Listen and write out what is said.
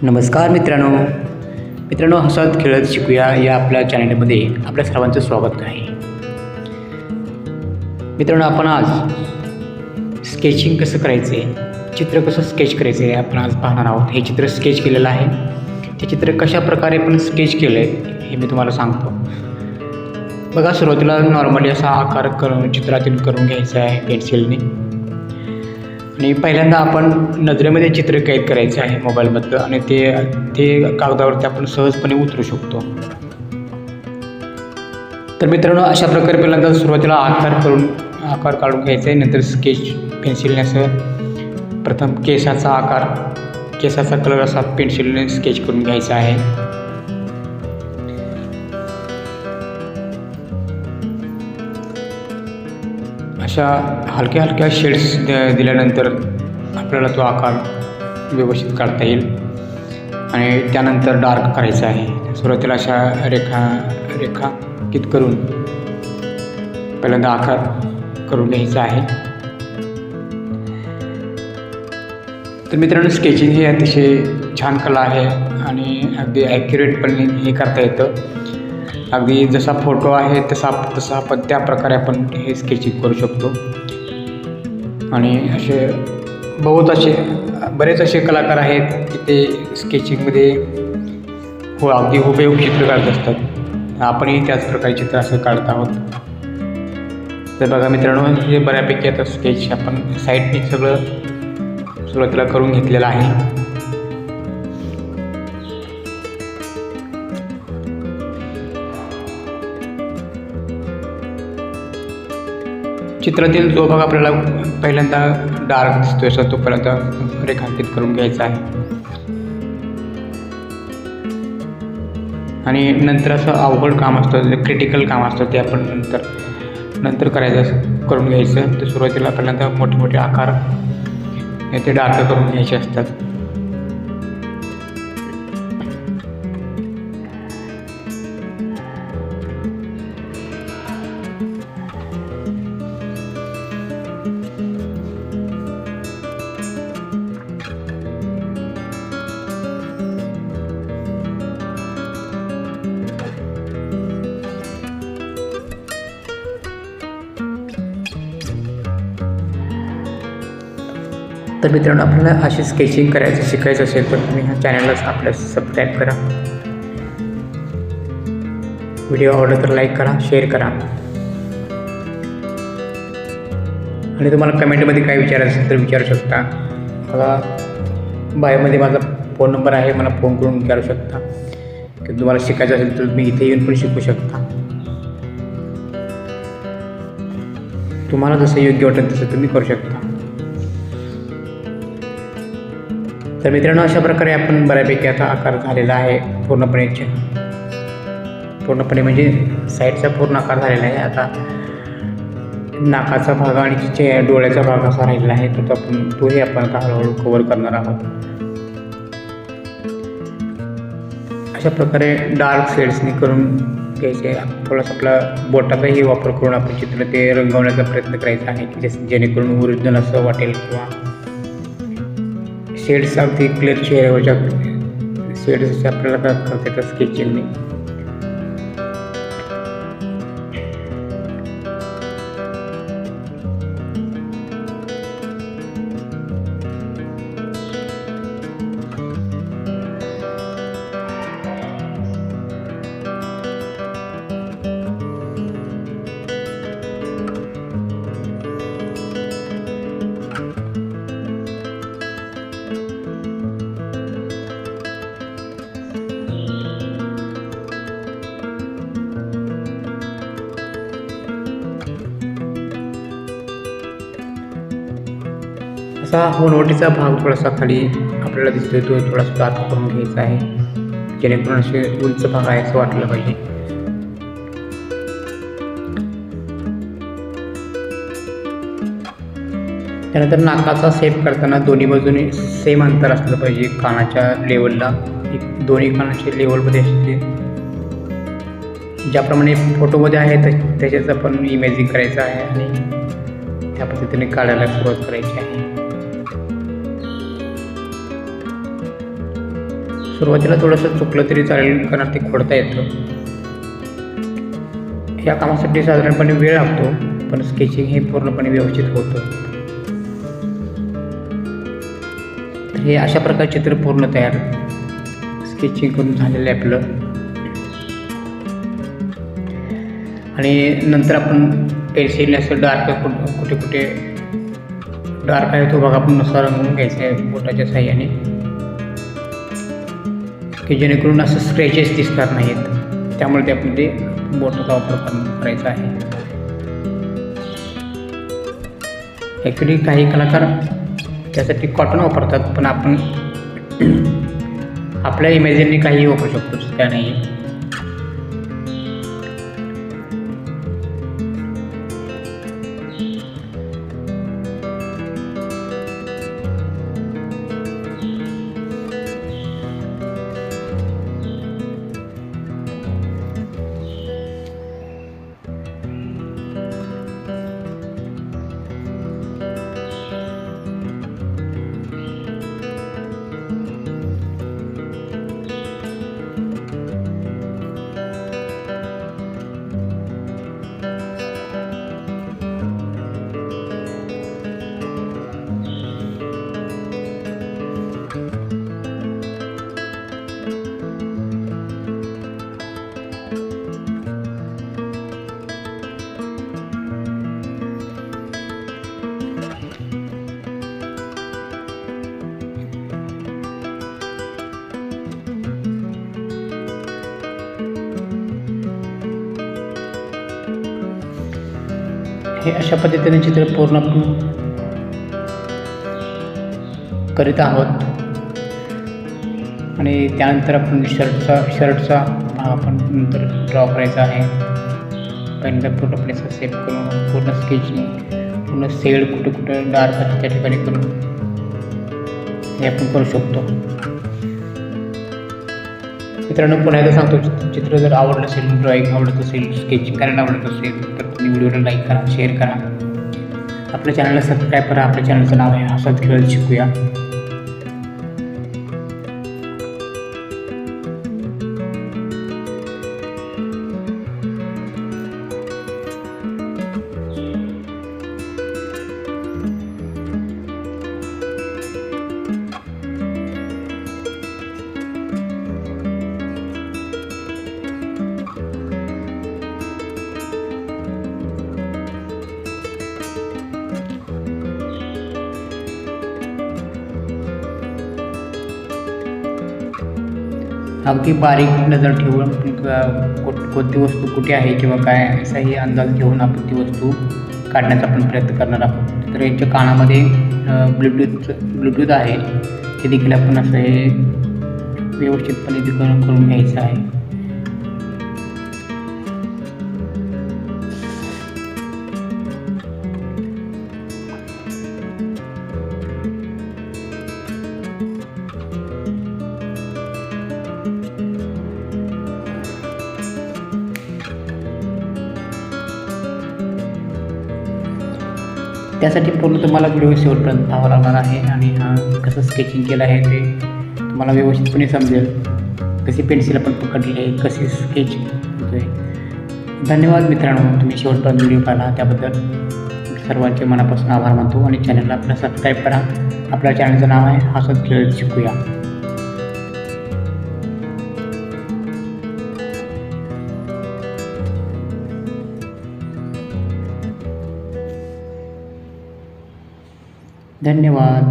नमस्कार मित्रांनो, हसत खेळत शिकूया या आपल्या चॅनलमध्ये आपल्या सर्वांचं स्वागत आहे. मित्रांनो, आपण आज स्केचिंग कसं करायचे, चित्र कसं स्केच करायचे आपण आज पाहणार आहोत. हे चित्र स्केच केलेलं आहे. ते चित्र कशा प्रकारे आपण स्केच केलं आहे हे मी तुम्हाला सांगतो. बघा, सुरुवातीला नॉर्मली असा आकार चित्रातून करून घ्यायचा आहे पेन्सिलने. आणि पहिल्यांदा आपण नजरेमध्ये चित्र कैद करायचे आहे मोबाईलमधलं, आणि ते कागदावरती आपण सहजपणे उतरू शकतो. तर मित्रांनो, अशा प्रकारे पहिल्यांदा सुरुवातीला आकार काढून घ्यायचा आहे. नंतर स्केच पेन्सिलने असं प्रथम केसाचा कलर असा पेन्सिलने स्केच करून घ्यायचा आहे. अशा हलक्या शेड्स दिल्यानंतर आपल्याला तो आकार व्यवस्थित काढता येईल. आणि त्यानंतर डार्क करायचा आहे. सुरुवातीला अशा रेखांकित करून पहिल्यांदा आकार करून घ्यायचा आहे. तर मित्रांनो, स्केचिंग ही अतिशय छान कला आहे आणि अगदी ॲक्युरेटपणे हे करता येतं. अगदी जसा फोटो आहे तसा आपण त्या प्रकारे आपण हे स्केचिंग करू शकतो. आणि बरेच असे कलाकार आहेत की ते स्केचिंगमध्ये अगदी हुबेहूब चित्र काढत असतात. आपणही त्याच प्रकारे चित्र असं काढत आहोत. तर बघा मित्रांनो, हे बऱ्यापैकी आता स्केच आपण साईडने सगळं सुरुवातीला करून घेतलेलं आहे. चित्रातील जो भाग आपल्याला पहिल्यांदा डार्क दिसतोय असा तो पर्यंत रेखांकित करून घ्यायचा आहे. आणि नंतर असं अवघड काम असतं, जे क्रिटिकल काम असतं ते आपण नंतर करून घ्यायचं. तर सुरुवातीला पहिल्यांदा मोठे आकार ते डार्क करून घ्यायचे असतात. तर मित्रांनो, आपल्याला अशी स्केचिंग शिकायचं असेल तर तुम्ही ह्या चॅनलला आपल्या सबस्क्राईब करा. व्हिडिओ आवडला तर लाईक करा, शेअर करा. आणि तुम्हाला कमेंटमध्ये काय विचारायचं असेल तर विचारू शकता. मला बायोमध्ये माझा फोन नंबर आहे, मला फोन करून विचारू शकता. की तुम्हाला शिकायचं असेल तर तुम्ही इथे येऊन पण शिकू शकता. तुम्हाला जसं योग्य वाटेल तसं तुम्ही करू शकता. तर मित्रांनो, अशा प्रकारे आपण बऱ्यापैकी आता आकार झालेला आहे. पूर्णपणे म्हणजे साईडचा पूर्ण आकार झालेला आहे. आता नाकाचा भाग आणि डोळ्याचा भाग असा राहिलेला आहे, तोही आपण आता हळूहळू कव्हर करणार आहोत. अशा प्रकारे डार्क शेड्सनी करून घ्यायचे. थोडासा आपला बोटाचाही वापर करून आपण चित्र ते रंगवण्याचा प्रयत्न करायचा आहे की जेणेकरून ओरिजिनल असं वाटेल. किंवा शेड्स अगदी क्लिअर चेहऱ्यावरच्या शेड्स आपल्याला करता येतात स्केचिंगने. असा होनवटीचा भाग थोडासा खाली आपल्याला दिसतोय, तो थोडासा आत करून घ्यायचा आहे जेणेकरून असे उंच भाग आहे असं वाटलं पाहिजे. त्यानंतर नाकाचा शेप करताना दोन्ही बाजूने सेम अंतर असलं पाहिजे. कानाच्या लेवलला दोन्ही कानाच्या लेवलमध्ये असते ज्याप्रमाणे फोटोमध्ये आहे त्याच्याच आपण इमेजिंग करायचं आहे आणि त्या पद्धतीने काढायला सुरुवात करायची आहे. सुरुवातीला थोडंसं चुकलं तरी चालेल, कारण ते खोडता येतं. या कामासाठी साधारणपणे वेळ लागतो, पण स्केचिंग हे पूर्णपणे व्यवस्थित होतं. तर हे अशा प्रकारे चित्र पूर्ण तयार स्केचिंग करून झालेलं आहे आपलं. आणि नंतर आपण पेन्सिलने असं डार्क कुठे कुठे डार्क आहे तो भाग आपण नुसार रंगवून घ्यायचा आहे बोटाच्या साहाय्याने, की जेणेकरून असं स्क्रॅचेस दिसणार नाहीत. त्यामुळे त्यामध्ये बोटाचा वापर करायचा आहे. ॲक्च्युली काही कलाकार त्यासाठी कॉटन वापरतात, पण आपण आपल्या इमेजिनने काहीही वापरू शकतो, त्या नाही. हे अशा पद्धतीने चित्र पूर्ण आपण करीत आहोत. आणि त्यानंतर आपण शर्टचा आपण नंतर ड्रॉ करायचा आहे. पहिल्यांदा पूर्णपणे सेट करून पूर्ण स्केचिंग, पूर्ण शेड कुठे कुठे डार्क आहे त्या ठिकाणी करून हे आपण करू शकतो. मित्रांनो, पुन्हा एकदा सांगतो, चित्र जर आवडलं असेल, ड्रॉईंग आवडत असेल, स्केचिंग करायला आवडत असेल तर तुम्ही व्हिडिओला लाईक करा, शेअर करा, आपल्या चॅनलला सबस्क्राईब करा. आपल्या चॅनलचं नाव आहे हसत खेळत शिकूया. अगदी बारीक नजर ठेवून कोणती वस्तू कुठे आहे किंवा काय असाही अंदाज घेऊन आपण ती वस्तू काढण्याचा आपण प्रयत्न करणार आहोत. तर यांच्या कानामध्ये ब्लूटूथ आहे, ते देखील आपण असं हे व्यवस्थितपणे ते करून घ्यायचं आहे. त्यासाठी पूर्ण तुम्हाला व्हिडिओ शेवटपर्यंत पाहावं लागणार आहे. आणि कसं स्केचिंग केलं आहे ते तुम्हाला व्यवस्थितपणे समजेल. कशी पेन्सिल आपण पकडली आहे, कशी स्केच होतो आहे. धन्यवाद मित्रांनो, तुम्ही शेवटपर्यंत व्हिडिओ पाहिला त्याबद्दल सर्वांचे मनापासून आभार मानतो. आणि चॅनलला आपला सबस्क्राईब करा. आपल्या चॅनलचं नाव आहे हसत खेळत शिकूया. धन्यवाद.